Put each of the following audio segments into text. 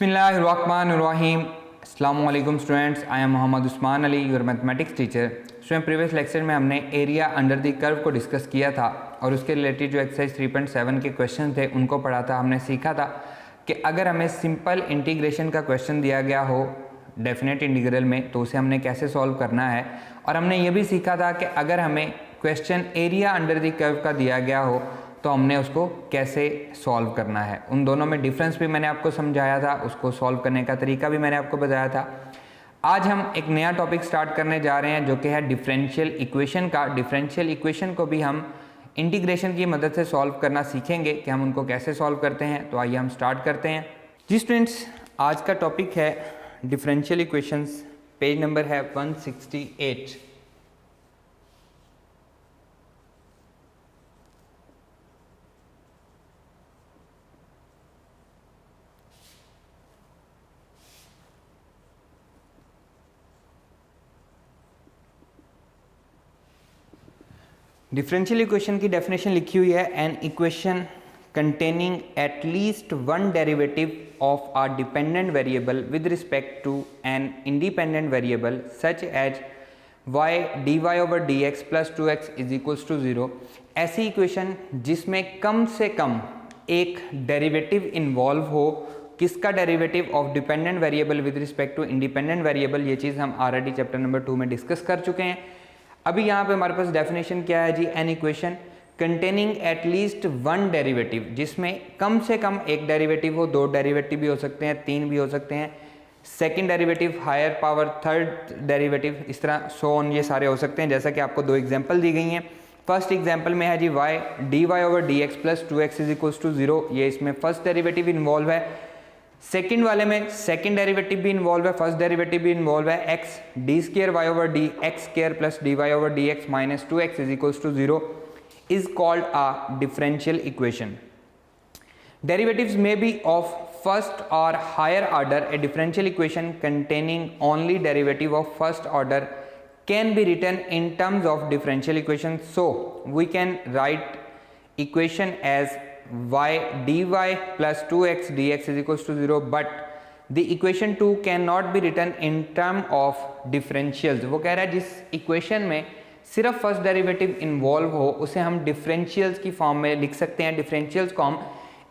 बिस्मिल्लाहिर्रहमानिर्रहीम। अस्सलामु अलैकुम students, I am Mohammad Usman Ali, your mathematics teacher. Student, previous lecture में हमने एरिया अंडर द कर्व को डिस्कस किया था और उसके रिलेटेड जो एक्सरसाइज 3.7 के क्वेश्चन थे उनको पढ़ा था। हमने सीखा था कि अगर हमें सिंपल इंटीग्रेशन का क्वेश्चन दिया गया हो डेफिनेट इंटीग्रल में तो उसे हमने कैसे सॉल्व करना है, और हमने ये भी सीखा था कि अगर हमें question area under the curve का दिया गया हो तो हमने उसको कैसे सॉल्व करना है। उन दोनों में डिफरेंस भी मैंने आपको समझाया था, उसको सॉल्व करने का तरीका भी मैंने आपको बताया था। आज हम एक नया टॉपिक स्टार्ट करने जा रहे हैं जो कि है डिफरेंशियल इक्वेशन का। डिफरेंशियल इक्वेशन को भी हम इंटीग्रेशन की मदद से सॉल्व करना सीखेंगे कि हम उनको कैसे सॉल्व करते हैं। तो आइए हम स्टार्ट करते हैं। जी स्टूडेंट्स, आज का टॉपिक है डिफरेंशियल इक्वेशंस। पेज नंबर है 168। डिफरेंशियल इक्वेशन की डेफिनेशन लिखी हुई है, an equation containing at least one derivative of a dependent variable with respect to an independent variable such as y dy over D X plus 2x is equals to 0। ऐसी equation जिसमें कम से कम एक derivative involve हो। किसका derivative? Of dependent variable with respect to independent variable. ये चीज़ हम ऑलरेडी चैप्टर नंबर 2 में डिस्कस कर चुके हैं। अभी यहाँ पे हमारे पास डेफिनेशन क्या है जी? An equation containing at least one derivative, जिसमें कम से कम एक डेरिवेटिव हो। दो डेरिवेटिव भी हो सकते हैं, तीन भी हो सकते हैं, second derivative, higher power, third derivative, इस तरह सो ऑन, ये सारे हो सकते हैं। जैसा कि आपको दो एग्जांपल दी गई हैं। फर्स्ट एग्जांपल में है जी y dy over D X plus 2x is equals to 0। ये इसमें फर्स्ट डेरिवेटिव इन्वॉल्व है। सेकंड वाले में सेकंड डेरिवेटिव भी इन्वॉल्व है, फर्स्ट डेरिवेटिव भी इन्वॉल्व है। x D square Y over D X square plus D Y over D X minus 2x is equals to 0 is called a differential equation. Derivatives may be of first or higher order. A differential equation containing only derivative of first order can be written in terms of differential equation. So we can write equation as y dy plus 2x dx is equals to 0, but the equation 2 cannot be written in term of differentials. वो कह रहा है जिस equation में सिर्फ first derivative involve हो उसे हम डिफरेंशियल्स की फॉर्म में लिख सकते हैं। डिफरेंशियल्स को हम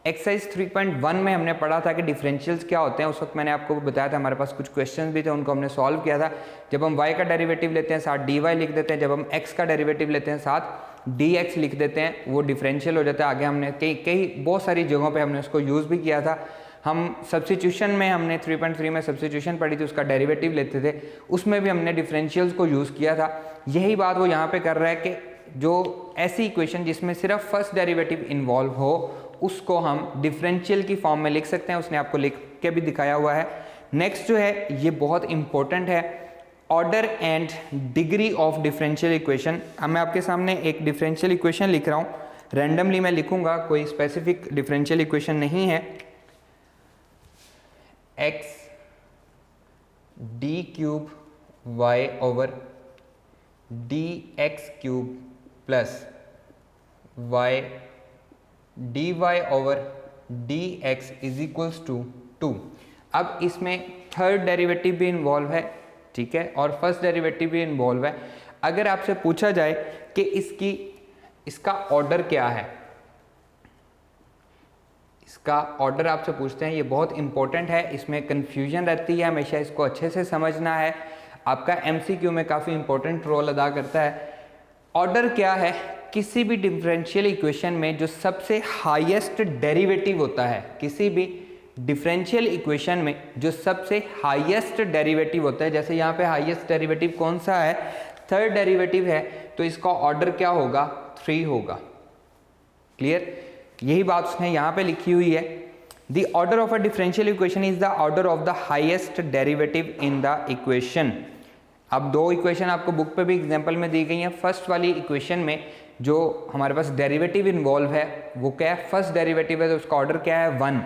एक्सरसाइज 3.1 में हमने पढ़ा था कि डिफरेंशियल्स क्या होते हैं। उस वक्त मैंने आपको बताया था, हमारे पास कुछ क्वेश्चंस भी थे, उनको हमने सॉल्व किया था। जब हम y का डेरिवेटिव लेते हैं साथ dy लिख देते हैं, जब हम x का डेरिवेटिव लेते हैं साथ dx लिख देते हैं, वो डिफरेंशियल हो जाता है। आगे हमने कई बहुत सारी जगहों पर हमने उसको यूज़ भी किया था। हम सब्स्टिट्यूशन में हमने 3.3 में सब्स्टिट्यूशन पढ़ी थी, उसका डेरिवेटिव लेते थे, उसमें भी हमने डिफरेंशियल्स को यूज़ किया था। यही बात वो यहाँ पे कर रहा है कि जो ऐसी इक्वेशन जिसमें सिर्फ फर्स्ट डेरिवेटिव इन्वॉल्व हो उसको हम डिफरेंशियल की फॉर्म में लिख सकते हैं। उसने आपको लिख के भी दिखाया हुआ है। नेक्स्ट जो है ये बहुत इंपॉर्टेंट है, order and degree of differential equation. अब मैं आपके सामने एक डिफरेंशियल इक्वेशन लिख रहा हूँ, रैंडमली मैं लिखूंगा, कोई स्पेसिफिक डिफरेंशियल इक्वेशन नहीं है। x D cube y over D X cube plus y D Y over D X is equals to 2। अब इसमें थर्ड डेरिवेटिव भी इन्वॉल्व है, ठीक है, और फर्स्ट डेरिवेटिव भी इन्वॉल्व है। अगर आपसे पूछा जाए कि इसका ऑर्डर क्या है, इसका ऑर्डर आपसे पूछते हैं, ये बहुत इंपॉर्टेंट है, इसमें कन्फ्यूजन रहती है, हमेशा इसको अच्छे से समझना है। आपका एमसीक्यू में काफ़ी इंपॉर्टेंट रोल अदा करता है। ऑर्डर क्या है? किसी भी डिफरेंशियल इक्वेशन में जो सबसे हाईएस्ट डेरिवेटिव होता है, किसी भी डिफरेंशियल इक्वेशन में जो सबसे हाईएस्ट डेरिवेटिव होता है, जैसे यहाँ पे हाईएस्ट डेरिवेटिव कौन सा है? थर्ड डेरिवेटिव है, तो इसका ऑर्डर क्या होगा? 3 होगा। क्लियर? यही बात उसने यहाँ पे लिखी हुई है। The order of a differential equation is the order of the highest derivative in the equation. अब दो इक्वेशन आपको बुक पे भी एग्जांपल में दी गई हैं। फर्स्ट वाली इक्वेशन में जो हमारे पास डेरिवेटिव इन्वॉल्व है वो क्या है? फर्स्ट डेरिवेटिव है, तो उसका ऑर्डर क्या है? 1।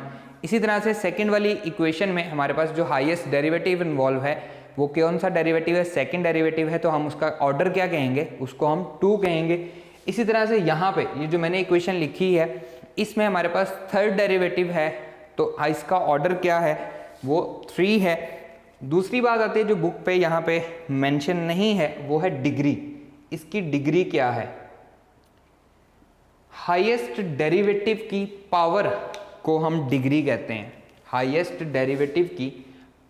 इसी तरह से सेकेंड वाली इक्वेशन में हमारे पास जो हाईएस्ट डेरिवेटिव इन्वॉल्व है वो कौन सा डेरिवेटिव है? सेकेंड डेरिवेटिव है, तो हम उसका ऑर्डर क्या कहेंगे? उसको हम 2 कहेंगे। इसी तरह से यहाँ पे ये जो मैंने इक्वेशन लिखी है इसमें हमारे पास थर्ड डेरिवेटिव है, तो इसका ऑर्डर क्या है? वो 3 है। दूसरी बात आती है जो बुक पे यहाँ पे मेंशन नहीं है, वो है डिग्री। इसकी डिग्री क्या है? हाईएस्ट डेरिवेटिव की पावर को हम डिग्री कहते हैं। हाईएस्ट डेरिवेटिव की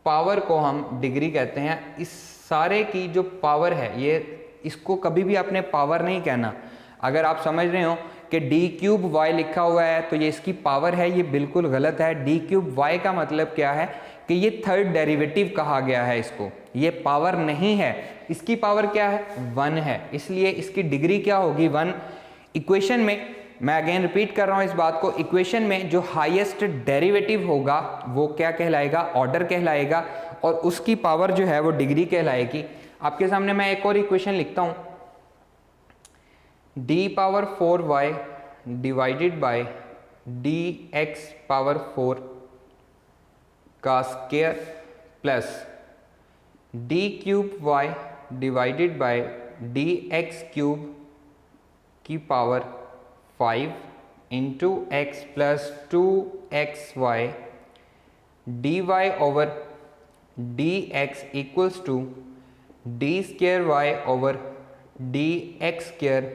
पावर को हम डिग्री कहते हैं। इस सारे की जो पावर है, ये इसको कभी भी आपने पावर नहीं कहना। अगर आप समझ रहे हो कि डी क्यूब वाई लिखा हुआ है तो ये इसकी पावर है, ये बिल्कुल गलत है। डी क्यूब वाई का मतलब क्या है कि ये थर्ड डेरिवेटिव कहा गया है इसको, ये पावर नहीं है। इसकी पावर क्या है? 1 है, इसलिए इसकी डिग्री क्या होगी? 1। इक्वेशन में, मैं अगेन रिपीट कर रहा हूं इस बात को, इक्वेशन में जो हाईएस्ट डेरिवेटिव होगा वो क्या कहलाएगा? ऑर्डर कहलाएगा, और उसकी पावर जो है वो डिग्री कहलाएगी। आपके सामने मैं एक और इक्वेशन लिखता हूं, D power 4y divided by D X power 4 का square plus D cube y divided by D X cube की power 5 into X plus 2xy dy over D X equals to D square y over D X square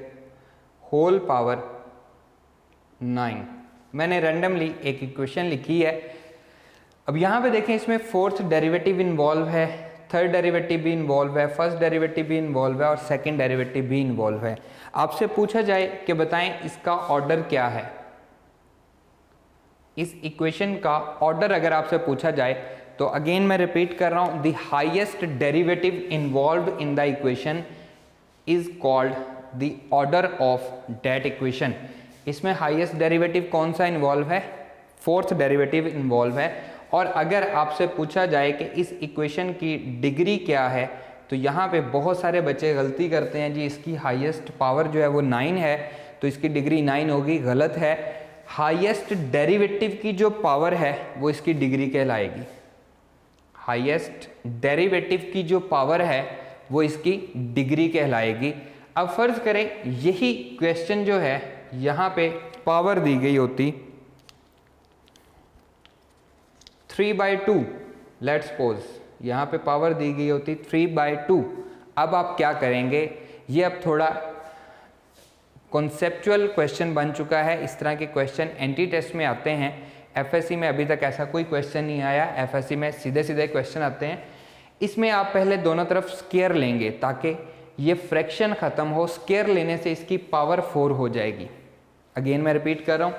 whole power 9। मैंने randomly एक equation लिखी है। अब यहाँ पे देखें, इसमें फोर्थ डेरिवेटिव इन्वॉल्व है, थर्ड डेरिवेटिव भी इन्वॉल्व है, फर्स्ट डेरिवेटिव भी इन्वॉल्व है और सेकंड डेरिवेटिव भी इन्वॉल्व है। आपसे पूछा जाए कि बताएं इसका ऑर्डर क्या है, इस इक्वेशन का ऑर्डर अगर आपसे पूछा जाए तो अगेन मैं रिपीट कर रहा हूं, the highest derivative involve in the equation is called the order of that equation. इसमें हाईएस्ट डेरिवेटिव कौन सा इन्वॉल्व है? फोर्थ डेरिवेटिव इन्वॉल्व है। और अगर आपसे पूछा जाए कि इस इक्वेशन की डिग्री क्या है, तो यहाँ पे बहुत सारे बच्चे गलती करते हैं जी, इसकी हाईएस्ट पावर जो है वो 9 है तो इसकी डिग्री 9 होगी। गलत है, हाईएस्ट डेरिवेटिव की जो पावर है वो इसकी डिग्री कहलाएगी। हाईएस्ट डेरिवेटिव की जो पावर है वो इसकी डिग्री कहलाएगी। अब फर्ज करें यही क्वेश्चन जो है यहाँ पे पावर दी गई होती 3/2, लेट्स सपोज यहाँ पे पावर दी गई होती 3/2। अब आप क्या करेंगे? ये अब थोड़ा कॉन्सेप्चुअल क्वेश्चन बन चुका है। इस तरह के क्वेश्चन एंटी टेस्ट में आते हैं। एफएससी में अभी तक ऐसा कोई क्वेश्चन नहीं आया, एफएससी में सीधे सीधे क्वेश्चन आते हैं। इसमें आप पहले दोनों तरफ स्क्वायर लेंगे ताकि ये फ्रैक्शन ख़त्म हो। स्क्वायर लेने से इसकी पावर 4 हो जाएगी। अगेन मैं रिपीट कर रहा हूँ,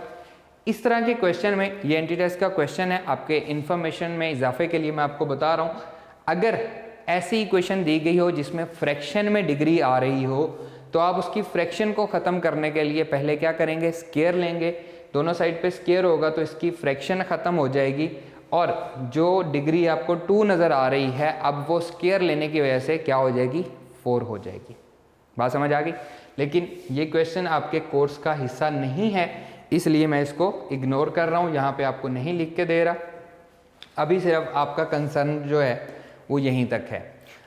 इस तरह के क्वेश्चन में, ये एंटी टेस्ट का क्वेश्चन है, आपके इन्फॉर्मेशन में इजाफे के लिए मैं आपको बता रहा हूँ। अगर ऐसी इक्वेशन दी गई हो जिसमें फ्रैक्शन में डिग्री आ रही हो तो आप उसकी फ्रैक्शन को ख़त्म करने के लिए पहले क्या करेंगे? स्क्वायर लेंगे। दोनों साइड पे स्क्वायर होगा तो इसकी फ्रैक्शन ख़त्म हो जाएगी और जो डिग्री आपको 2 नज़र आ रही है अब वो स्क्वायर लेने की वजह से क्या हो जाएगी? 4 हो जाएगी। बात समझ आ गई? लेकिन ये क्वेश्चन आपके कोर्स का हिस्सा नहीं है, इसलिए मैं इसको इग्नोर कर रहा हूँ, यहाँ पे आपको नहीं लिख के दे रहा। अभी सिर्फ आपका कंसर्न जो है वो यहीं तक है।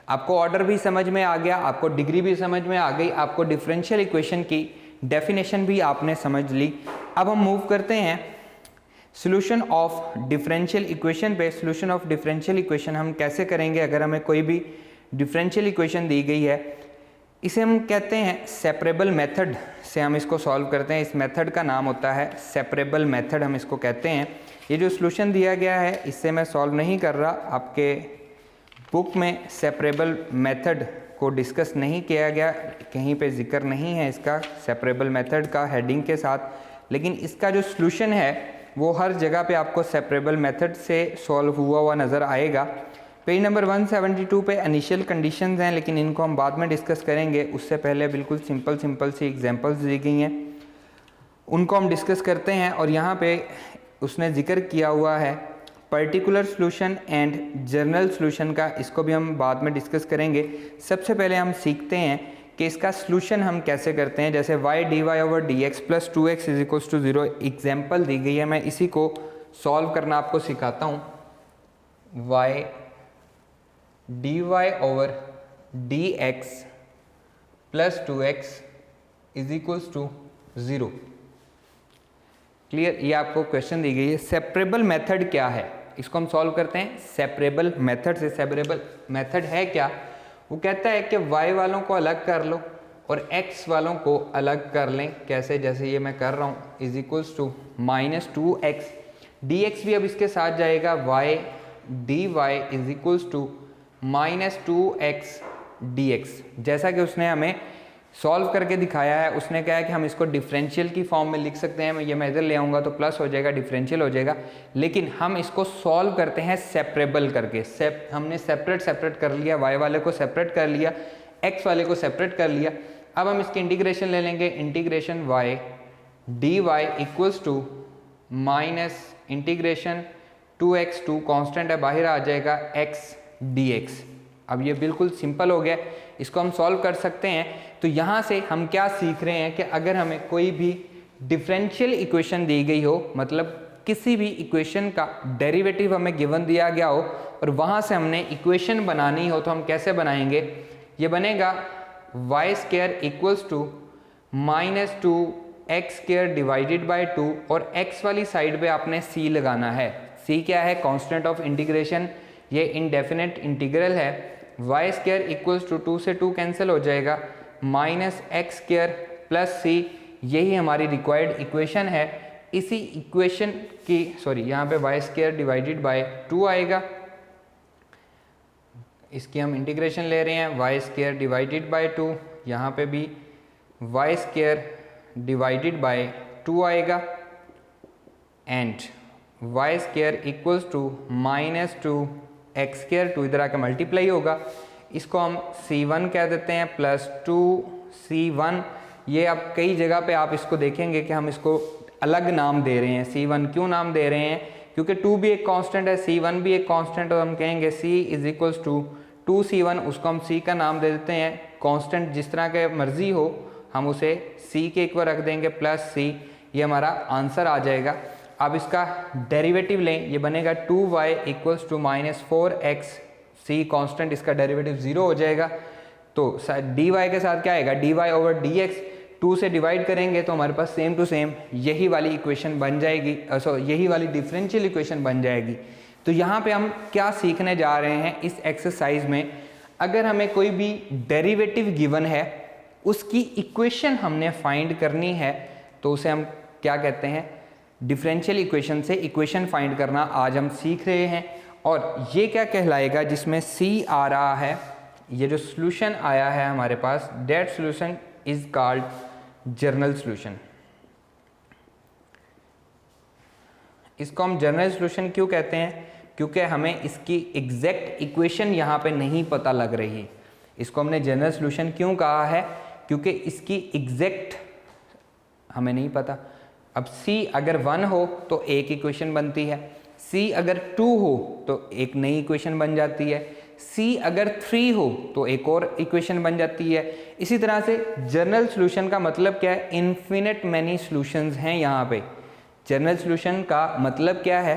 आपको ऑर्डर भी समझ में आ गया, आपको डिग्री भी समझ में आ गई, आपको डिफरेंशियल इक्वेशन की डेफिनेशन भी आपने समझ ली। अब हम मूव करते हैं सॉल्यूशन ऑफ डिफरेंशियल इक्वेशन पे। सॉल्यूशन ऑफ डिफरेंशियल इक्वेशन हम कैसे करेंगे? अगर हमें कोई भी डिफरेंशियल इक्वेशन दी गई है, इसे हम कहते हैं सेपरेबल मेथड से हम इसको सॉल्व करते हैं। इस मेथड का नाम होता है सेपरेबल मेथड, हम इसको कहते हैं। ये जो सॉल्यूशन दिया गया है इससे मैं सॉल्व नहीं कर रहा, आपके बुक में सेपरेबल मेथड को डिस्कस नहीं किया गया, कहीं पे जिक्र नहीं है इसका सेपरेबल मेथड का हेडिंग के साथ, लेकिन इसका जो सॉल्यूशन है वो हर जगह पे आपको सेपरेबल मेथड से सॉल्व हुआ नज़र आएगा। पेज नंबर 172 पे इनिशियल कंडीशंस हैं, लेकिन इनको हम बाद में डिस्कस करेंगे। उससे पहले बिल्कुल सिंपल सी एग्जांपल्स दी गई हैं, उनको हम डिस्कस करते हैं। और यहाँ पे उसने जिक्र किया हुआ है particular solution and general solution का, इसको भी हम बाद में डिस्कस करेंगे। सबसे पहले हम सीखते हैं कि इसका सॉल्यूशन हम कैसे करते हैं। जैसे y dy over D X plus 2x is equals to 0 example दी गई है, मैं इसी को सॉल्व करना आपको सिखाता हूँ। y dy over D X plus 2x is equals to 0। Clear? ये आपको क्वेश्चन दी गई है। सेपरेबल मेथड क्या है? इसको हम सॉल्व करते हैं सेपरेबल मेथड से। सेपरेबल मेथड है क्या? वो कहता है कि y वालों को अलग कर लो और x वालों को अलग कर लें। कैसे? जैसे ये मैं कर रहा हूँ, is equals to -2x dx भी अब इसके साथ जाएगा, y dy is equals to -2x dx। जैसा कि उसने हमें सॉल्व करके दिखाया है, उसने कहा है कि हम इसको डिफरेंशियल की फॉर्म में लिख सकते हैं। ये मैं इधर ले आऊँगा तो प्लस हो जाएगा, डिफरेंशियल हो जाएगा, लेकिन हम इसको सॉल्व करते हैं सेपरेबल करके। हमने सेपरेट कर लिया, y वाले को सेपरेट कर लिया, x वाले को सेपरेट कर लिया। अब हम इसकी इंटीग्रेशन ले लेंगे, integration y dy equals to minus integration 2x, 2 constant है बाहर आ जाएगा, x dx। अब ये बिल्कुल सिंपल हो गया, इसको हम सॉल्व कर सकते हैं। तो यहाँ से हम क्या सीख रहे हैं कि अगर हमें कोई भी डिफरेंशियल इक्वेशन दी गई हो, मतलब किसी भी इक्वेशन का डेरिवेटिव हमें गिवन दिया गया हो और वहाँ से हमने इक्वेशन बनानी हो, तो हम कैसे बनाएंगे? ये बनेगा y square equals to -2x square divided by 2 और x वाली साइड पे आपने c लगाना है। c क्या है? कांस्टेंट ऑफ इंटीग्रेशन, ये इनडेफिनेट इंटीग्रल है। y स्क्वायर इक्वल्स टू 2 से 2 कैंसिल हो जाएगा, -x स्क्वायर प्लस c, यही हमारी रिक्वायर्ड इक्वेशन है। इसी इक्वेशन की यहाँ पे y स्क्वायर डिवाइडेड बाय 2 आएगा, इसकी हम इंटीग्रेशन ले रहे हैं, y स्क्वायर डिवाइडेड बाय 2, यहाँ पे भी y स्क्वायर डिवाइडेड बाय 2 आएगा and y square equals to -2x square, 2 इधर आके मल्टीप्लाई होगा, इसको हम c1 कह देते हैं प्लस 2c1। ये अब कई जगह पे आप इसको देखेंगे कि हम इसको अलग नाम दे रहे हैं। c1 क्यों नाम दे रहे हैं? क्योंकि 2 भी एक कांस्टेंट है, c1 भी एक कांस्टेंट, और हम कहेंगे c is equals to 2c1, उसको हम c का नाम दे देते हैं। कांस्टेंट जिस तरह के मर्जी हो हम उसे c के इक्वल रख देंगे प्लस c, ये हमारा आंसर आ जाएगा। अब इसका डेरिवेटिव लें, ये बनेगा 2y equals to -4x, c constant, इसका डेरिवेटिव 0 हो जाएगा। तो dy के साथ क्या आएगा? dy ओवर dx, 2 से डिवाइड करेंगे तो हमारे पास सेम टू सेम यही वाली इक्वेशन बन जाएगी, यही वाली डिफरेंशियल इक्वेशन बन जाएगी। तो यहाँ पे हम क्या सीखने जा रहे हैं इस एक्सरसाइज में? अगर हमें कोई भी डेरिवेटिव गिवन है, उसकी इक्वेशन हमने फाइंड करनी है, तो उसे हम क्या कहते हैं? डिफरेंशियल इक्वेशन से इक्वेशन फाइंड करना आज हम सीख रहे हैं। और ये क्या कहलाएगा? जिसमें c आ रहा है, ये जो सॉल्यूशन आया है हमारे पास, that solution is called general solution. इसको हम जनरल सॉल्यूशन क्यों कहते हैं? क्योंकि हमें इसकी एग्जैक्ट इक्वेशन यहाँ पे नहीं पता लग रही। इसको हमने जनरल सॉल्यूशन क्यों कहा है? क्योंकि इसकी एग्जैक्ट हमें नहीं पता। अब c अगर 1 हो तो एक इक्वेशन बनती है, c अगर 2 हो तो एक नई इक्वेशन बन जाती है, c अगर 3 हो तो एक और इक्वेशन बन जाती है। इसी तरह से जनरल सॉल्यूशन का मतलब क्या है? इन्फिनिट मैनी सॉल्यूशंस हैं यहाँ पे। जनरल सॉल्यूशन का मतलब क्या है?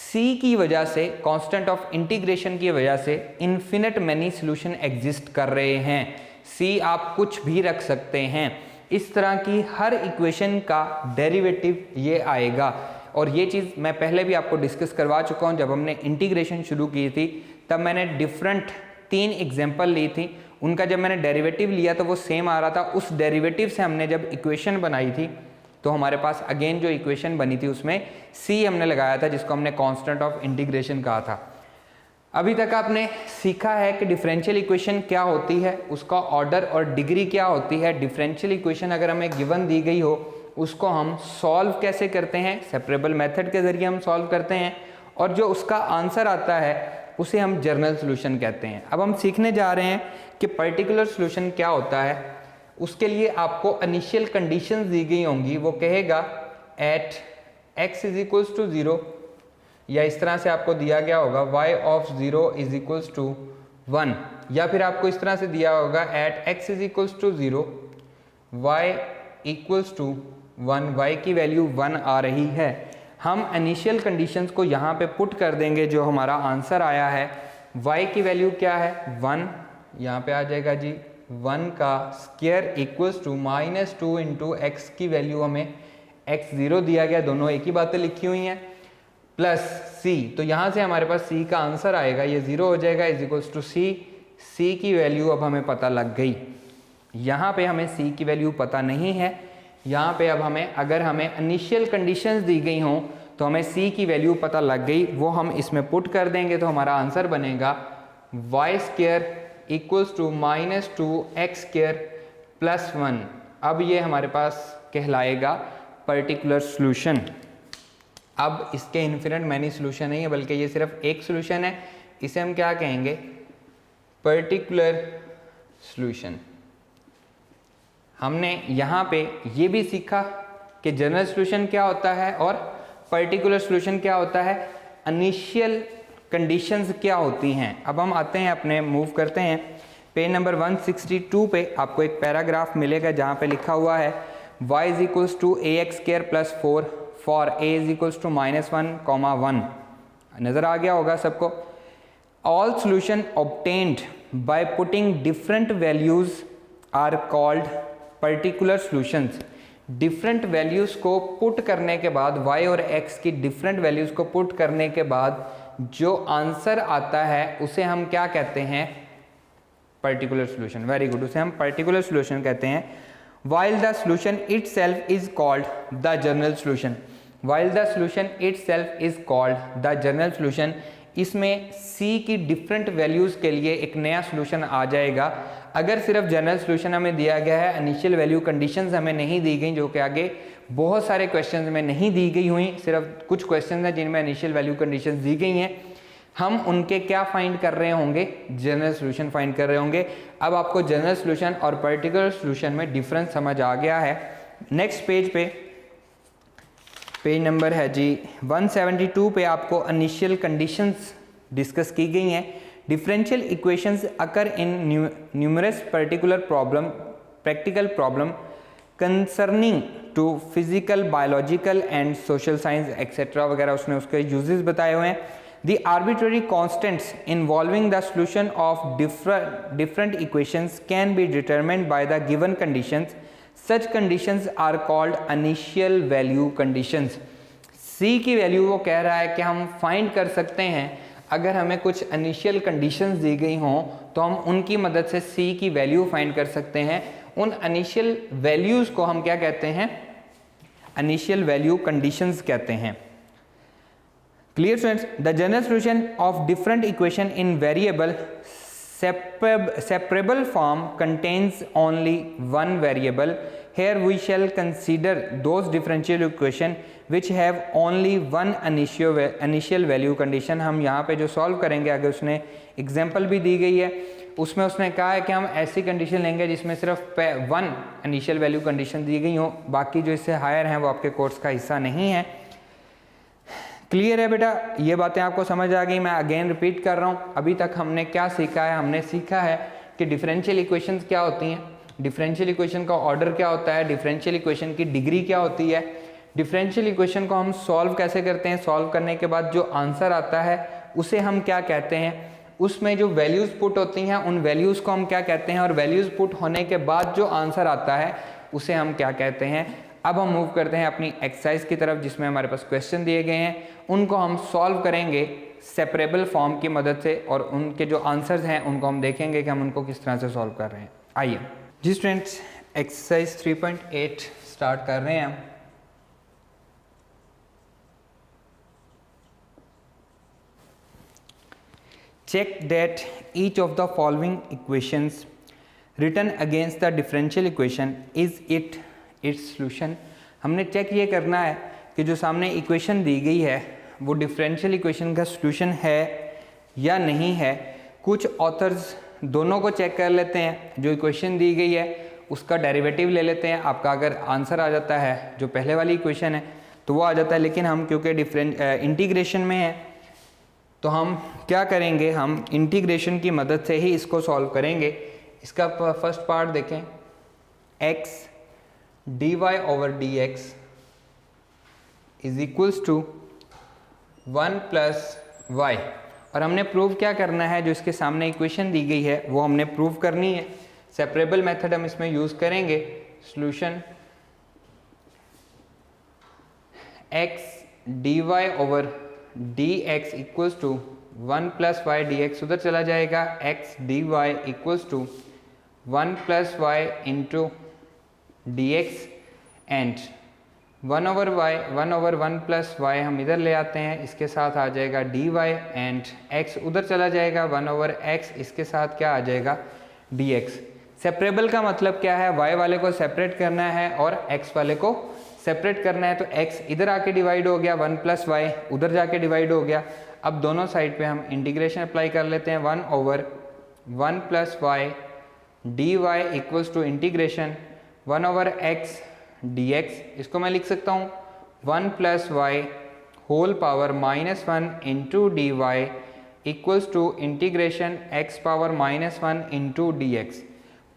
c की वजह से, कांस्टेंट ऑफ इंटीग्रेशन की वजह से इन्फिनिट मैनी सॉल्यूशन एग्जिस्ट कर रहे हैं। c आप कुछ भी रख सकते हैं, इस तरह की हर इक्वेशन का डेरिवेटिव ये आएगा। और ये चीज़ मैं पहले भी आपको डिस्कस करवा चुका हूँ, जब हमने इंटीग्रेशन शुरू की थी तब मैंने डिफरेंट 3 एग्जांपल ली थी, उनका जब मैंने डेरिवेटिव लिया तो वो सेम आ रहा था। उस डेरिवेटिव से हमने जब इक्वेशन बनाई थी तो हमारे पास अगेन जो इक्वेशन बनी थी उसमें c हमने लगाया था, जिसको हमने कांस्टेंट ऑफ इंटीग्रेशन कहा था। अभी तक आपने सीखा है कि डिफरेंशियल इक्वेशन क्या होती है, उसका ऑर्डर और डिग्री क्या होती है। डिफरेंशियल इक्वेशन अगर हमें गिवन दी गई हो, उसको हम सॉल्व कैसे करते हैं? सेपरेबल मेथड के ज़रिए हम सॉल्व करते हैं, और जो उसका आंसर आता है उसे हम जनरल सॉल्यूशन कहते हैं। अब हम सीखने जा रहे हैं कि पर्टिकुलर सॉल्यूशन क्या होता है। उसके लिए आपको इनिशियल कंडीशंस दी गई होंगी, वो कहेगा at x is equals to 0, या इस तरह से आपको दिया गया होगा y of 0 is equals to 1, या फिर आपको इस तरह से दिया होगा at x is equals to 0 y equals to 1, y की वैल्यू 1 आ रही है। हम इनिशियल कंडीशंस को यहाँ पे पुट कर देंगे, जो हमारा आंसर आया है y की वैल्यू क्या है? 1, यहाँ पे आ जाएगा जी 1 का square equals to -2 into X की वैल्यू हमें x0 दिया गया, दोनों एक ही बातें लिखी हुई हैं। प्लस सी, तो यहाँ से हमारे पास सी का आंसर आएगा, ये 0 हो जाएगा, इज इक्वल्स टू सी। सी की वैल्यू अब हमें पता लग गई। यहाँ पे हमें सी की वैल्यू पता नहीं है, यहाँ पे अब हमें, अगर हमें इनिशियल कंडीशंस दी गई हों तो हमें सी की वैल्यू पता लग गई, वो हम इसमें पुट कर देंगे तो हमारा आंसर बनेगा Y square equals to minus 2x square plus 1। अब ये हमारे पास कहलाएगा पर्टिकुलर सॉल्यूशन। अब इसके इन्फिनिट मैनी सॉल्यूशन नहीं है, बल्कि ये सिर्फ एक सॉल्यूशन है, इसे हम क्या कहेंगे, पर्टिकुलर सॉल्यूशन। हमने यहाँ पे ये भी सीखा कि जनरल सॉल्यूशन क्या होता है और पर्टिकुलर सॉल्यूशन क्या होता है, इनिशियल कंडीशंस क्या होती हैं। अब हम आते हैं अपने, मूव करते हैं पेज नंबर 162 पे। आपको एक पैराग्राफ मिलेगा जहाँ पे लिखा हुआ है y is equals to ax square plus 4 for a is equals to -1, 1। नज़र आ गया होगा सबको। All solution obtained by putting different values are called particular solutions. Different values को पुट करने के बाद, y और x की डिफरेंट वैल्यूज़ को पुट करने के बाद जो आंसर आता है उसे हम क्या कहते हैं, पर्टिकुलर सॉल्यूशन। वेरी गुड, उसे हम पर्टिकुलर सॉल्यूशन कहते हैं। while the solution itself is called the general solution, while the solution itself is called the general solution। इसमें c की डिफरेंट वैल्यूज़ के लिए एक नया सॉल्यूशन आ जाएगा। अगर सिर्फ जनरल सॉल्यूशन हमें दिया गया है, इनिशियल वैल्यू कंडीशंस हमें नहीं दी गई, जो कि आगे बहुत सारे क्वेश्चंस में नहीं दी गई हुई, सिर्फ कुछ क्वेश्चंस हैं जिनमें इनिशियल वैल्यू कंडीशंस दी गई हैं, हम उनके क्या फाइंड कर रहे होंगे, जनरल सॉल्यूशन फाइंड कर रहे होंगे। अब आपको जनरल सॉल्यूशन और पर्टिकुलर सॉल्यूशन में डिफरेंस समझ आ गया है। नेक्स्ट पेज पे, पेज नंबर है जी 172 पे, आपको इनिशियल कंडीशंस डिस्कस की गई हैं। Differential equations occur in numerous particular practical problem concerning to physical, biological and social science etcetera वगैरह, उसने उसके यूजेस बताए हुए हैं। The arbitrary constants involving the solution of different equations can be determined by the given conditions. Such conditions are called initial value conditions. C की value वो कह रहा है कि हम फाइंड कर सकते हैं, अगर हमें कुछ इनिशियल कंडीशंस दी गई हों तो हम उनकी मदद से C की वैल्यू फाइंड कर सकते हैं। उन इनिशियल वैल्यूज़ को हम क्या कहते हैं, इनिशियल वैल्यू कंडीशंस कहते हैं। Clear students? The general solution of different equation in variable separable form contains only one variable. Here we shall consider those differential equation which have only one initial value condition. हम यहाँ पे जो solve करेंगे, आगे उसने example भी दी गई है, उसमें उसने कहा है कि हम ऐसी कंडीशन लेंगे जिसमें सिर्फ वन इनिशियल वैल्यू कंडीशन दी गई हो, बाकी जो इससे हायर हैं वो आपके कोर्स का हिस्सा नहीं है। क्लियर है बेटा, ये बातें आपको समझ आ गई। मैं अगेन रिपीट कर रहा हूँ, अभी तक हमने क्या सीखा है, हमने सीखा है कि डिफरेंशियल इक्वेशंस क्या होती हैं, डिफरेंशियल इक्वेशन का ऑर्डर क्या होता है, डिफरेंशियल इक्वेशन की डिग्री क्या होती है, डिफरेंशियल इक्वेशन को हम सॉल्व कैसे करते हैं, सॉल्व करने के बाद जो आंसर आता है उसे हम क्या कहते हैं, उसमें जो वैल्यूज़ पुट होती हैं उन वैल्यूज़ को हम क्या कहते हैं, और वैल्यूज़ पुट होने के बाद जो आंसर आता है उसे हम क्या कहते हैं। अब हम मूव करते हैं अपनी एक्सरसाइज की तरफ, जिसमें हमारे पास क्वेश्चन दिए गए हैं, उनको हम सॉल्व करेंगे सेपरेबल फॉर्म की मदद से, और उनके जो आंसर्स हैं उनको हम देखेंगे कि हम उनको किस तरह से सॉल्व कर रहे हैं। आइए जी स्टूडेंट्स, एक्सरसाइज 3.8 स्टार्ट कर रहे हैं हम। Check that each of the following equations written against the differential equation is its solution. हमने चेक ये करना है कि जो सामने इक्वेशन दी गई है वो डिफरेंशियल इक्वेशन का सॉल्यूशन है या नहीं है। कुछ ऑथर्स दोनों को चेक कर लेते हैं, जो इक्वेशन दी गई है उसका डेरिवेटिव ले लेते हैं, आपका अगर आंसर आ जाता है जो पहले वाली इक्वेशन है तो वो आ जाता है, लेकिन हम क्योंकि इंटीग्रेशन में है तो हम क्या करेंगे, हम इंटीग्रेशन की मदद से ही इसको सॉल्व करेंगे। इसका फर्स्ट पार्ट देखें, x dy over dx is equals to 1 plus y, और हमने प्रूव क्या करना है, जो इसके सामने इक्वेशन दी गई है वो हमने प्रूव करनी है। सेपरेबल मेथड हम इसमें यूज करेंगे। Solution x dy over D X equals to 1 plus Y D X उधर चला जाएगा, X D Y equals to 1 plus Y into D X and 1 over Y 1 over 1 plus Y हम इधर ले आते हैं, इसके साथ आ जाएगा डी वाई एंड एक्स उधर चला जाएगा 1 ओवर एक्स, इसके साथ क्या आ जाएगा डी एक्स। सेपरेबल का मतलब क्या है, y वाले को सेपरेट करना है और x वाले को सेपरेट करना है, तो x इधर आके डिवाइड हो गया, 1 प्लस वाई उधर जाके डिवाइड हो गया। अब दोनों साइड पे हम इंटीग्रेशन अप्लाई कर लेते हैं, 1 over 1 plus Y D Y equals to integration 1 over X D X, इसको मैं लिख सकता हूँ 1 plus Y whole power -1 into D Y equals to integration x power -1 into D X.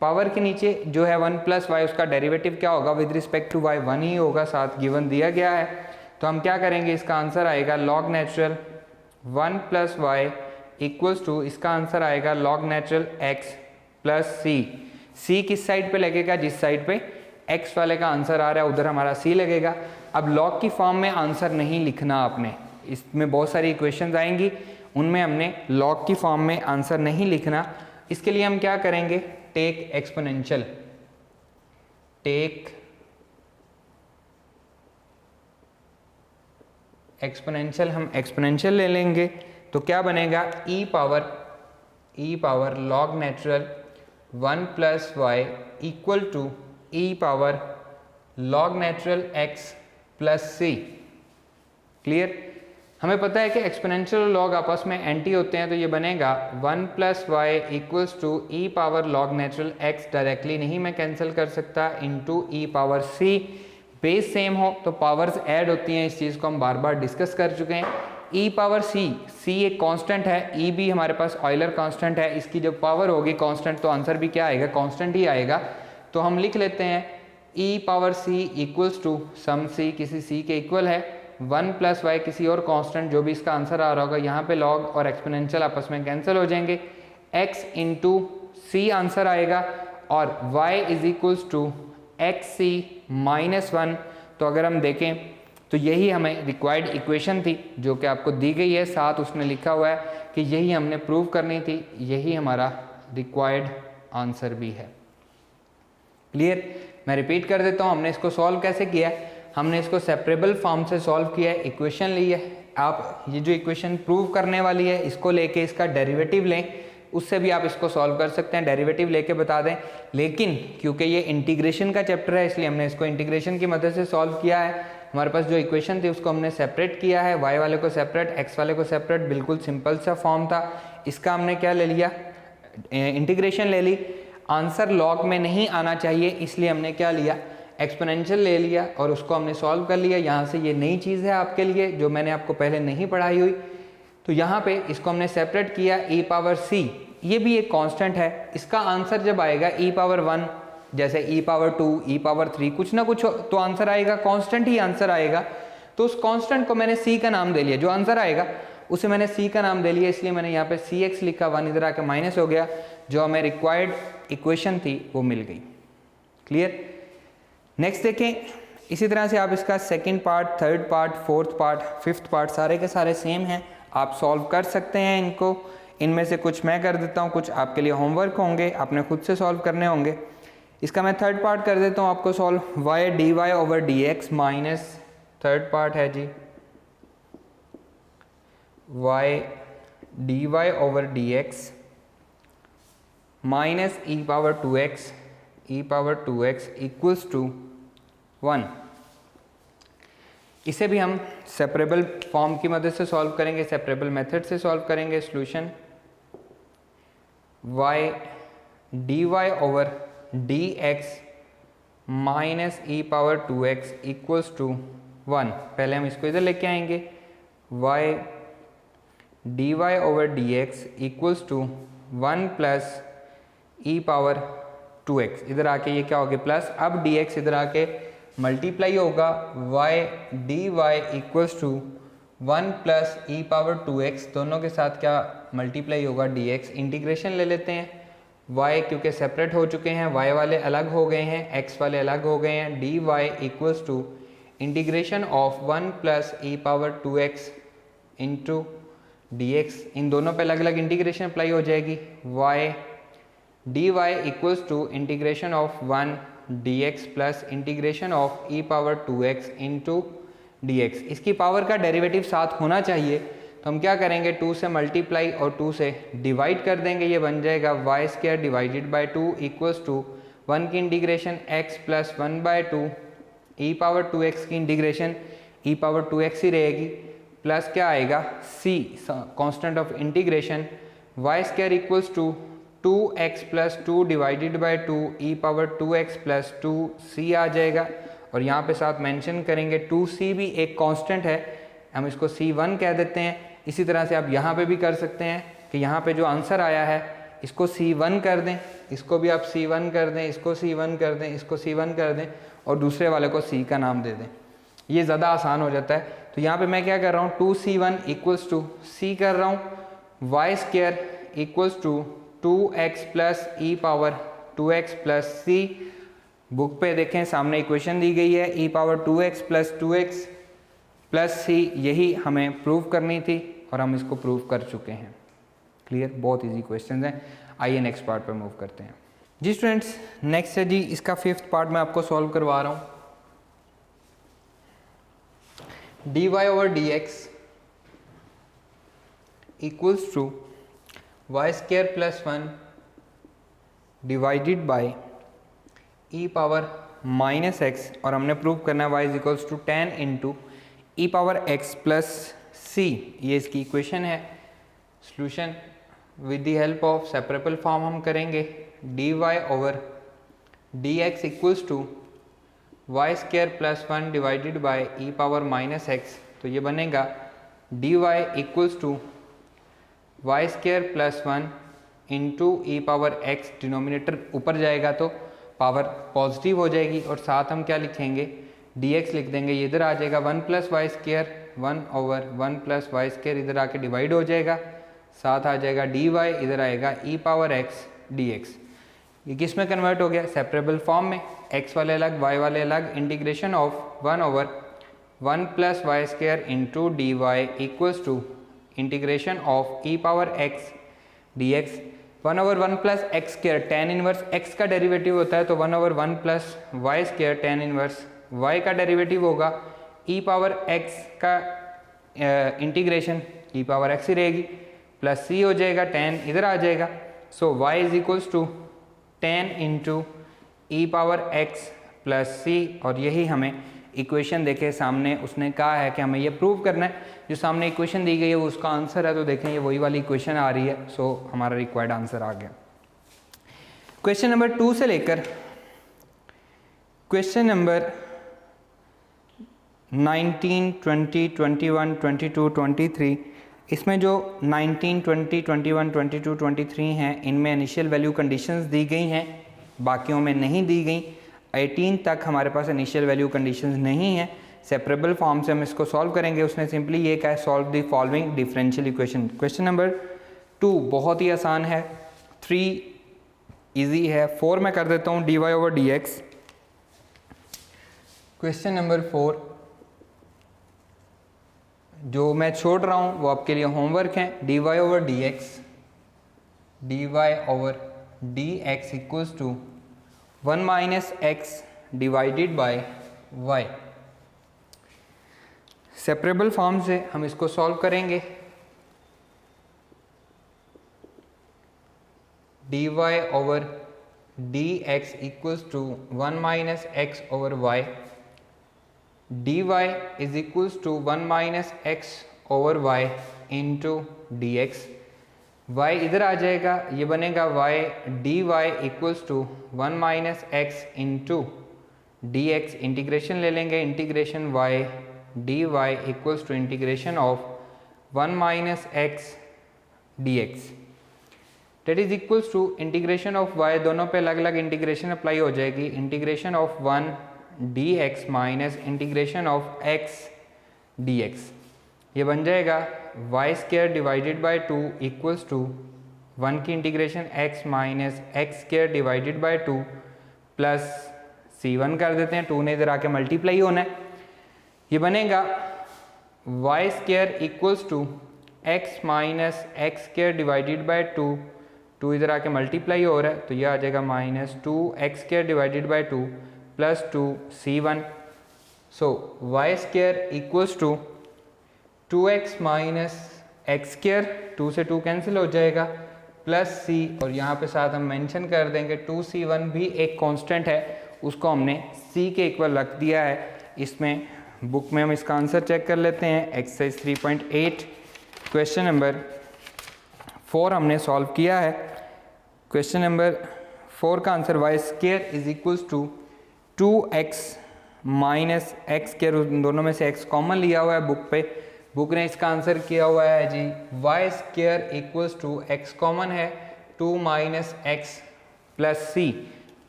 Power के नीचे जो है 1 प्लस वाई उसका डेरिवेटिव क्या होगा विद रिस्पेक्ट टू वाई 1 ही होगा, साथ गिवन दिया गया है। तो हम क्या करेंगे, इसका आंसर आएगा log natural 1 plus Y equals to, इसका आंसर आएगा log natural x plus C. C किस साइड पे लगेगा, जिस साइड पे x वाले का आंसर आ रहा है उधर हमारा c लगेगा। अब लॉग की फॉर्म में आंसर नहीं लिखना आपने, इसमें बहुत सारी इक्वेशंस आएंगी, उनमें हमने लॉग की फॉर्म में आंसर नहीं लिखना। इसके लिए हम क्या करेंगे, टेक एक्सपोनेंशियल, टेक एक्सपोनेंशियल, हम एक्सपोनेंशियल ले लेंगे तो क्या बनेगा e power log natural 1 plus Y equal to e power log natural x plus C. Clear. हमें पता है कि एक्सपोनेंशियल और लॉग आपस में एंटी होते हैं, तो ये बनेगा 1 plus Y equals to E power log natural x, directly नहीं मैं कैंसिल कर सकता, into E power c। Base same हो तो पावर्स ऐड होती हैं, इस चीज़ को हम बार बार डिस्कस कर चुके हैं। ई पावर c एक कांस्टेंट है, ई भी हमारे पास ऑयलर कांस्टेंट है, इसकी जब पावर होगी कांस्टेंट तो आंसर भी क्या आएगा, कांस्टेंट ही आएगा। तो हम लिख लेते हैं E power c equals to some c, किसी c के इक्वल है 1 प्लस वाई किसी और कांस्टेंट जो भी इसका आंसर आ रहा होगा, यहाँ पे लॉग और एक्सपोनेंशियल आपस में कैंसिल हो जाएंगे, x इंटू सी आंसर आएगा और y is equals to X C -1। तो अगर हम देखें तो यही हमें रिक्वायर्ड इक्वेशन थी जो कि आपको दी गई है, साथ उसने लिखा हुआ है कि यही हमने प्रूव करनी थी, यही हमारा रिक्वायर्ड आंसर भी है। क्लियर। मैं रिपीट कर देता हूँ, हमने इसको सॉल्व कैसे किया है, हमने इसको सेपरेबल फॉर्म से सॉल्व किया है, इक्वेशन ली है। आप ये जो इक्वेशन प्रूव करने वाली है इसको लेके इसका डेरिवेटिव लें, उससे भी आप इसको सॉल्व कर सकते हैं, डेरिवेटिव लेके बता दें। लेकिन क्योंकि ये इंटीग्रेशन का चैप्टर है इसलिए हमने इसको इंटीग्रेशन की मदद से सॉल्व किया है। हमारे पास जो इक्वेशन थी उसको हमने सेपरेट किया है, y वाले को सेपरेट, x वाले को सेपरेट, बिल्कुल सिंपल सा फॉर्म था। इसका हमने क्या ले लिया, इंटीग्रेशन ले ली। आंसर लॉग में नहीं आना चाहिए इसलिए हमने क्या लिया, एक्सपोनेंशियल ले लिया और उसको हमने सॉल्व कर लिया। यहाँ से ये नई चीज़ है आपके लिए जो मैंने आपको पहले नहीं पढ़ाई हुई। तो यहाँ पे इसको हमने सेपरेट किया, e पावर c, ये भी एक कांस्टेंट है, इसका आंसर जब आएगा e पावर 1, जैसे e पावर 2, e पावर 3, कुछ ना कुछ तो आंसर आएगा, कांस्टेंट ही आंसर आएगा। तो उस कांस्टेंट को मैंने c का नाम दे लिया, जो आंसर आएगा उसे मैंने c का नाम दे लिया, इसलिए मैंने यहाँ पे cx लिखा, 1 इधर आके माइनस हो गया, जो हमें रिक्वायर्ड इक्वेशन थी वो मिल गई। क्लियर। नेक्स्ट देखें, इसी तरह से आप इसका second part, third part, fourth part, fifth part सारे के सारे सेम हैं, आप सॉल्व कर सकते हैं इनको। इनमें से कुछ मैं कर देता हूँ, कुछ आपके लिए होमवर्क होंगे, आपने खुद से सॉल्व करने होंगे। इसका मैं थर्ड पार्ट कर देता हूँ आपको solve, y dy over dx minus, third part है जी y dy over dx minus e power 2x equals to 1। इसे भी हम सेपरेबल फॉर्म की मदद से सॉल्व करेंगे, सेपरेबल मेथड से सॉल्व करेंगे। Solution y dy over dx minus e power 2x equals to 1। पहले हम इसको इधर लेके आएंगे, y dy over dx equals to 1 plus e power 2x, इधर आके ये क्या हो गया प्लस, अब dx इधर आके मल्टीप्लाई होगा, y dy equals to 1 plus e power 2x, दोनों के साथ क्या मल्टीप्लाई होगा dx। इंटीग्रेशन ले लेते हैं, y क्योंकि सेपरेट हो चुके हैं, y वाले अलग हो गए हैं, x वाले अलग हो गए हैं, dy equals to integration of 1 plus e power 2x into D X, इन दोनों पे अलग अलग इंटीग्रेशन अप्लाई हो जाएगी। y dy equals to integration of 1 dx plus integration of e power 2x into D X. इसकी पावर का derivative साथ होना चाहिए, तो हम क्या करेंगे, 2 से मल्टीप्लाई और 2 से डिवाइड कर देंगे। ये बन जाएगा Y square divided by 2 equals to 1 की integration x plus 1/2 e power 2x की इंटीग्रेशन e पावर 2x ही रहेगी, प्लस क्या आएगा c constant of integration Y square equals to 2x plus 2 divided by 2 e power 2x plus 2c आ जाएगा। और यहाँ पे साथ मेंशन करेंगे 2c भी एक कांस्टेंट है, हम इसको c1 कह देते हैं। इसी तरह से आप यहाँ पे भी कर सकते हैं कि यहाँ पे जो आंसर आया है इसको c1 कर दें, इसको भी आप c1 कर दें, इसको c1 कर दें, इसको c1 कर दें और दूसरे वाले को c का नाम दे दें। ये ज़्यादा आसान हो जाता है। तो यहाँ पे मैं क्या कर रहा हूँ, 2c1 इक्वल्स टू c कर रहा हूँ, Y square equals to 2x plus E power 2x plus C. Book पे देखें सामने इक्वेशन दी गई है, e power 2x plus 2x plus C, यही हमें प्रूव करनी थी और हम इसको प्रूव कर चुके हैं। क्लियर, बहुत इजी क्वेश्चन हैं। आइए नेक्स्ट पार्ट पर मूव करते हैं। जी स्टूडेंट्स, नेक्स्ट है जी इसका 5th पार्ट मैं आपको सॉल्व करवा रहा हूँ। dy over dx equals to Y square plus 1 divided by E power minus X, और हमने प्रूव करना है y is equals to 10 into E power X plus C. ये इसकी इक्वेशन है। Solution with the help of separable form हम करेंगे। dy over dx equals to Y square plus 1 divided by E power minus X, तो ये बनेगा dy equals to Y square plus 1 into E power x, denominator ऊपर जाएगा तो power positive हो जाएगी, और साथ हम क्या लिखेंगे, dx लिख देंगे। ये इधर आ जाएगा 1 plus Y square 1 over 1 plus Y square, इधर आके डिवाइड हो जाएगा, साथ आ जाएगा dy, इधर आएगा ई पावर एक्स dx। ये किस में कन्वर्ट हो गया, सेपरेबल फॉर्म में, x वाले अलग y वाले अलग, integration of 1 over 1 plus Y square into D Y equals to integration of E power X D X. 1 over 1 plus X square, tan inverse X का डेरिवेटिव होता है, तो 1 over 1 plus Y square tan inverse Y का derivative होगा, E power X का integration E power X ही रहेगी, plus C हो जाएगा, 10 इधर आ जाएगा। So Y is equals to 10 into E power X plus C, और यही हमें इक्वेशन देखे सामने उसने कहा है कि हमें ये प्रूव करना है। जो सामने इक्वेशन दी गई है वो उसका आंसर है, तो देखें ये वही वाली इक्वेशन आ रही है। सो हमारा रिक्वायर्ड आंसर आ गया। क्वेश्चन नंबर 2 से लेकर क्वेश्चन नंबर 19, 20, 21, 22, 23, इसमें जो 19, 20, 21, 22, 23 हैं, इनमें इनिशियल वैल्यू कंडीशंस दी गई हैं, बाकियों में नहीं दी गई। 18 तक हमारे पास इनिशियल वैल्यू कंडीशंस नहीं है। सेपरेबल फॉर्म से हम इसको सॉल्व करेंगे। उसने सिंपली ये कहा है, solve the following differential equation. Question number 2 बहुत ही आसान है, 3 इजी है, 4 मैं कर देता हूँ, dy over dx। Question number 4 जो मैं छोड़ रहा हूँ वो आपके लिए होमवर्क है। dy over dx equals to 1 minus X divided by y। Separable form से हम इसको सॉल्व करेंगे। dy over dx equals to 1 minus X over y। dy is equals to 1 minus X over y into dx। y इधर आ जाएगा, ये बनेगा y dy equals to 1 minus X into dx। Integration ले लेंगे, integration y dy equals to integration of 1 minus x dx, that is equals to integration of y। दोनों पे अलग अलग इंटीग्रेशन अप्लाई हो जाएगी। Integration of 1 dx minus integration of x dx, ये बन जाएगा Y square divided by 2 equals to 1 की integration x minus X square divided by 2 plus c1 कर देते हैं, 2 ने इधर आके मल्टीप्लाई होना है। ये बनेगा Y square equals to X minus X square divided by 2, 2 इधर आके मल्टीप्लाई हो रहा है तो ये आ जाएगा minus 2x square divided by 2 plus 2c1। So Y square equals to 2x minus X square, 2 से 2 कैंसिल हो जाएगा, प्लस c, और यहाँ पे साथ हम मेंशन कर देंगे 2c1 भी एक कांस्टेंट है, उसको हमने c के इक्वल रख दिया है। इसमें बुक में हम इसका आंसर चेक कर लेते हैं। एक्सरसाइज 3.8 क्वेश्चन नंबर 4 हमने सॉल्व किया है। क्वेश्चन नंबर 4 का answer Y square is equals to 2x minus X square, उन दोनों में से x कॉमन लिया हुआ है बुक पे, बुक ने इसका आंसर किया हुआ है जी Y square equals to X common है 2 माइनस एक्स प्लस सी,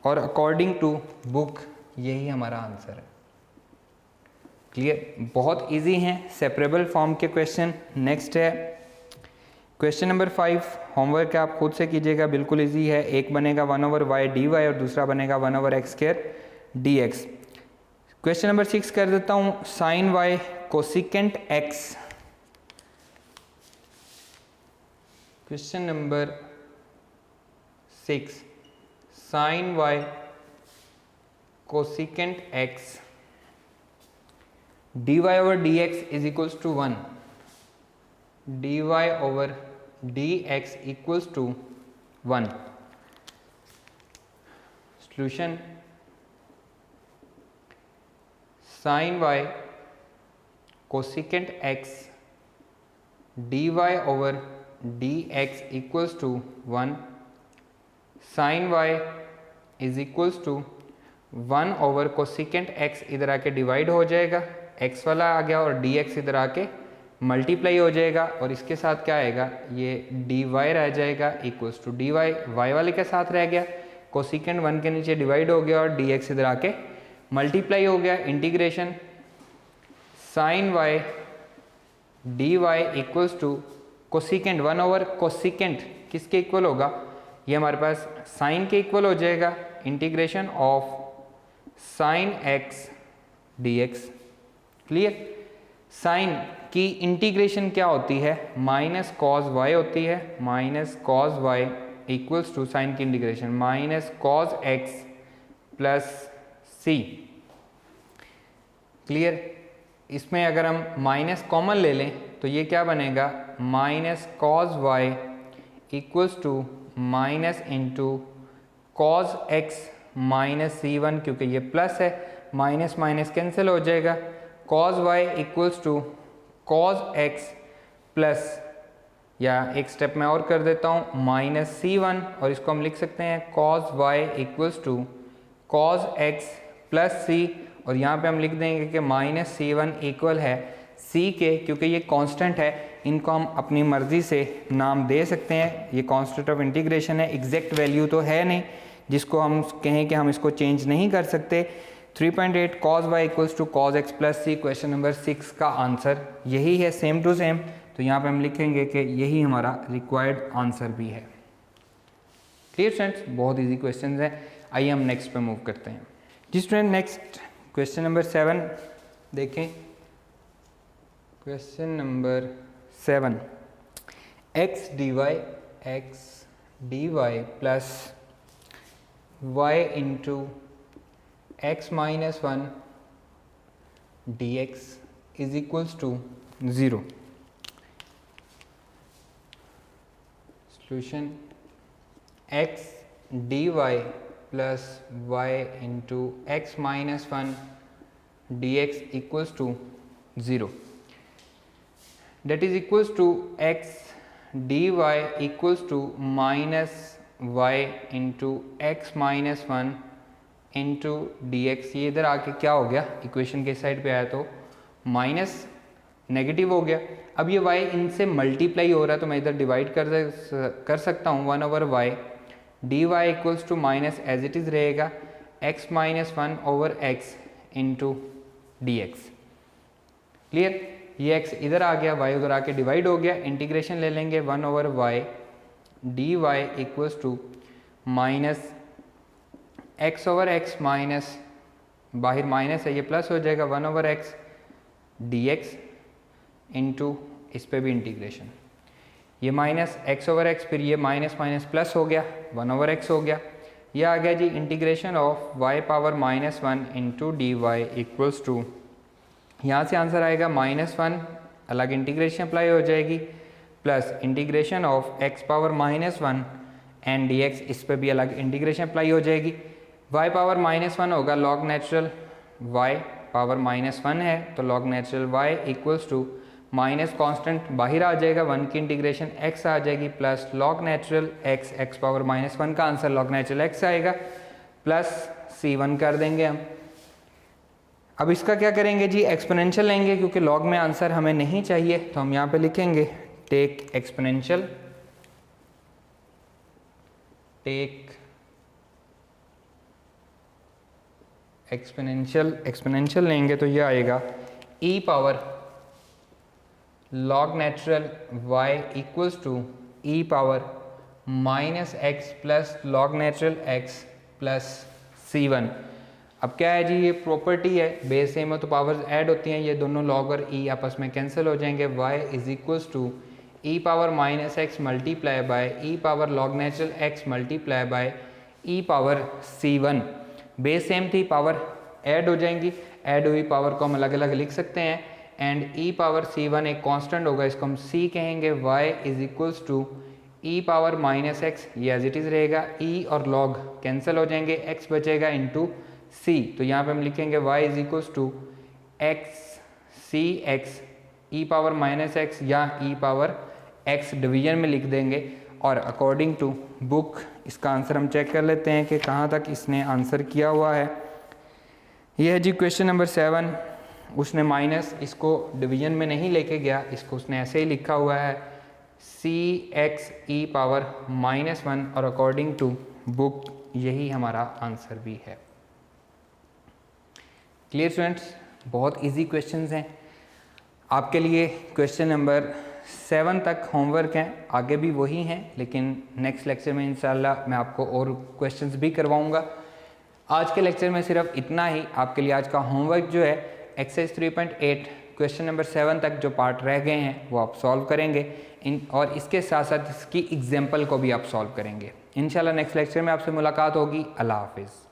और अकॉर्डिंग टू बुक यही हमारा आंसर है। क्लियर, बहुत इजी हैं सेपरेबल फॉर्म के क्वेश्चन। नेक्स्ट है क्वेश्चन नंबर 5, होमवर्क आप खुद से कीजिएगा, बिल्कुल इजी है। एक बनेगा 1/y dy और दूसरा बनेगा 1/x square dx। Question number 6 कर देता हूँ, sine y cosecant x। Question number 6, sine y cosecant x dy over dx is equals to 1, dy over dx equals to 1। Solution, sine y cosecant x dy over dx equals to 1, sine y is equals to 1 over cosecant x इधर आके divide हो जाएगा, x वाला आ गया और dx इधर आके multiply हो जाएगा, और इसके साथ क्या आएगा, ये dy रह जाएगा इक्वल्स टू dy, y वाले के साथ रह गया, कोसिकेंट 1 के नीचे डिवाइड हो गया और dx इधर आके मल्टीप्लाई हो गया। Integration sine y dy equals to cosecant 1 over cosecant किसके इक्वल होगा, ये हमारे पास साइन के इक्वल हो जाएगा। Integration of sine x dx। Clear, sine की इंटीग्रेशन क्या होती है, माइनस कॉस y होती है, minus cos y equals to sine की integration minus cos x plus c। Clear, इसमें अगर हम माइनस कॉमन ले लें तो ये क्या बनेगा, minus cos y equals to minus into cos x minus c1, क्योंकि ये प्लस है, माइनस माइनस कैंसिल हो जाएगा, cos y equals to cos x plus, या एक स्टेप में और कर देता हूँ, माइनस c1, और इसको हम लिख सकते हैं cos y equals to cos x plus c, और यहाँ पे हम लिख देंगे कि माइनस c1 इक्वल है c के, क्योंकि ये कांस्टेंट है, इनको हम अपनी मर्ज़ी से नाम दे सकते हैं। ये कांस्टेंट ऑफ इंटीग्रेशन है, एग्जैक्ट वैल्यू तो है नहीं जिसको हम कहें कि हम इसको चेंज नहीं कर सकते। 3.8 cos y equals to cos x plus c, question number 6 का आंसर यही है, सेम टू सेम। तो यहाँ पे हम लिखेंगे कि यही हमारा रिक्वायर्ड आंसर भी है। क्लियर स्टूडेंट्स, बहुत इजी क्वेश्चन है। आइए हम नेक्स्ट पे मूव करते हैं जी स्टूडेंट। नेक्स्ट क्वेश्चन नंबर 7 देखें। Question number 7, x dy plus y into x minus 1 dx is equals to 0। Solution, x dy plus y into x minus 1 dx equals to 0, that is equals to x dy equals to minus y into x minus 1 into dx। ये इधर आके क्या हो गया, equation के side पे आया तो माइनस नेगेटिव हो गया। अब ये y इनसे मल्टीप्लाई हो रहा है तो मैं इधर डिवाइड कर सकता हूँ 1/y, dy equals to minus as it is रहेगा x minus 1 over x into dx। Clear, ये x इधर आ गया, y उधर आके डिवाइड हो गया, इंटीग्रेशन ले लेंगे 1/y dy equals to minus x over x minus, बाहर माइनस है ये प्लस हो जाएगा 1/x dx। इंटू इस पे भी इंटीग्रेशन, ये माइनस एक्स ओवर एक्स, फिर ये माइनस माइनस प्लस हो गया, 1 ओवर एक्स हो गया। ये आ गया जी integration of Y power -1 into D Y equals to, यहाँ से आंसर आएगा -1, अलग इंटीग्रेशन अप्लाई हो जाएगी, plus integration of x power -1 and dx, इस पर भी अलग इंटीग्रेशन अप्लाई हो जाएगी। y पावर -1 होगा लॉग नेचुरल y पावर -1 है तो log natural y equals to minus constant बाहर आ जाएगा, 1 की इंटीग्रेशन x आ जाएगी, plus log natural x power -1 का आंसर लॉग नेचुरल x आएगा, प्लस c1 कर देंगे हम। अब इसका क्या करेंगे जी, एक्सपोनेंशियल लेंगे, क्योंकि लॉग में आंसर हमें नहीं चाहिए, तो हम यहाँ पे लिखेंगे टेक एक्सपोनेंशियल, एक्सपोनेंशियल लेंगे तो ये आएगा e power log natural y equals to e power -x plus log natural x plus c1। अब क्या है जी, ये प्रॉपर्टी है, बेस सेम हो तो पावर्स ऐड होती हैं, ये दोनों लॉग और e आपस में कैंसिल हो जाएंगे, y is equals to e power -x multiply by e power log natural x multiply by e power c1। Base same थी, पावर ऐड हो जाएंगी, ऐड हुई पावर को हम अलग अलग लिख सकते हैं, एंड e पावर c1 एक कांस्टेंट होगा, इसको हम c कहेंगे, y is equals to e power -x, ये एज इट इज़ रहेगा, e और log कैंसिल हो जाएंगे, x बचेगा इंटू c, तो यहाँ पे हम लिखेंगे y is equals to x c x e power -x या e पावर x डिवीजन में लिख देंगे। और अकॉर्डिंग टू बुक इसका आंसर हम चेक कर लेते हैं कि कहाँ तक इसने आंसर किया हुआ है। यह है जी क्वेश्चन नंबर 7, उसने माइनस इसको डिवीजन में नहीं लेके गया, इसको उसने ऐसे ही लिखा हुआ है सी एक्स ई पावर -1, और अकॉर्डिंग टू बुक यही हमारा आंसर भी है। क्लियर स्टूडेंट्स, बहुत इजी क्वेश्चंस हैं आपके लिए। क्वेश्चन नंबर 7 तक होमवर्क हैं, आगे भी वही हैं, लेकिन नेक्स्ट लेक्चर में इंशाल्लाह मैं आपको और क्वेश्चंस भी करवाऊंगा। आज के लेक्चर में सिर्फ इतना ही। आपके लिए आज का होमवर्क जो है एक्सरसाइज 3.8 क्वेश्चन नंबर 7 तक जो पार्ट रह गए हैं वो आप सॉल्व करेंगे, और इसके साथ साथ इसकी एग्जाम्पल को भी आप सॉल्व करेंगे। इंशाल्लाह नेक्स्ट लेक्चर में आपसे मुलाकात होगी। अल्लाह हाफिज़।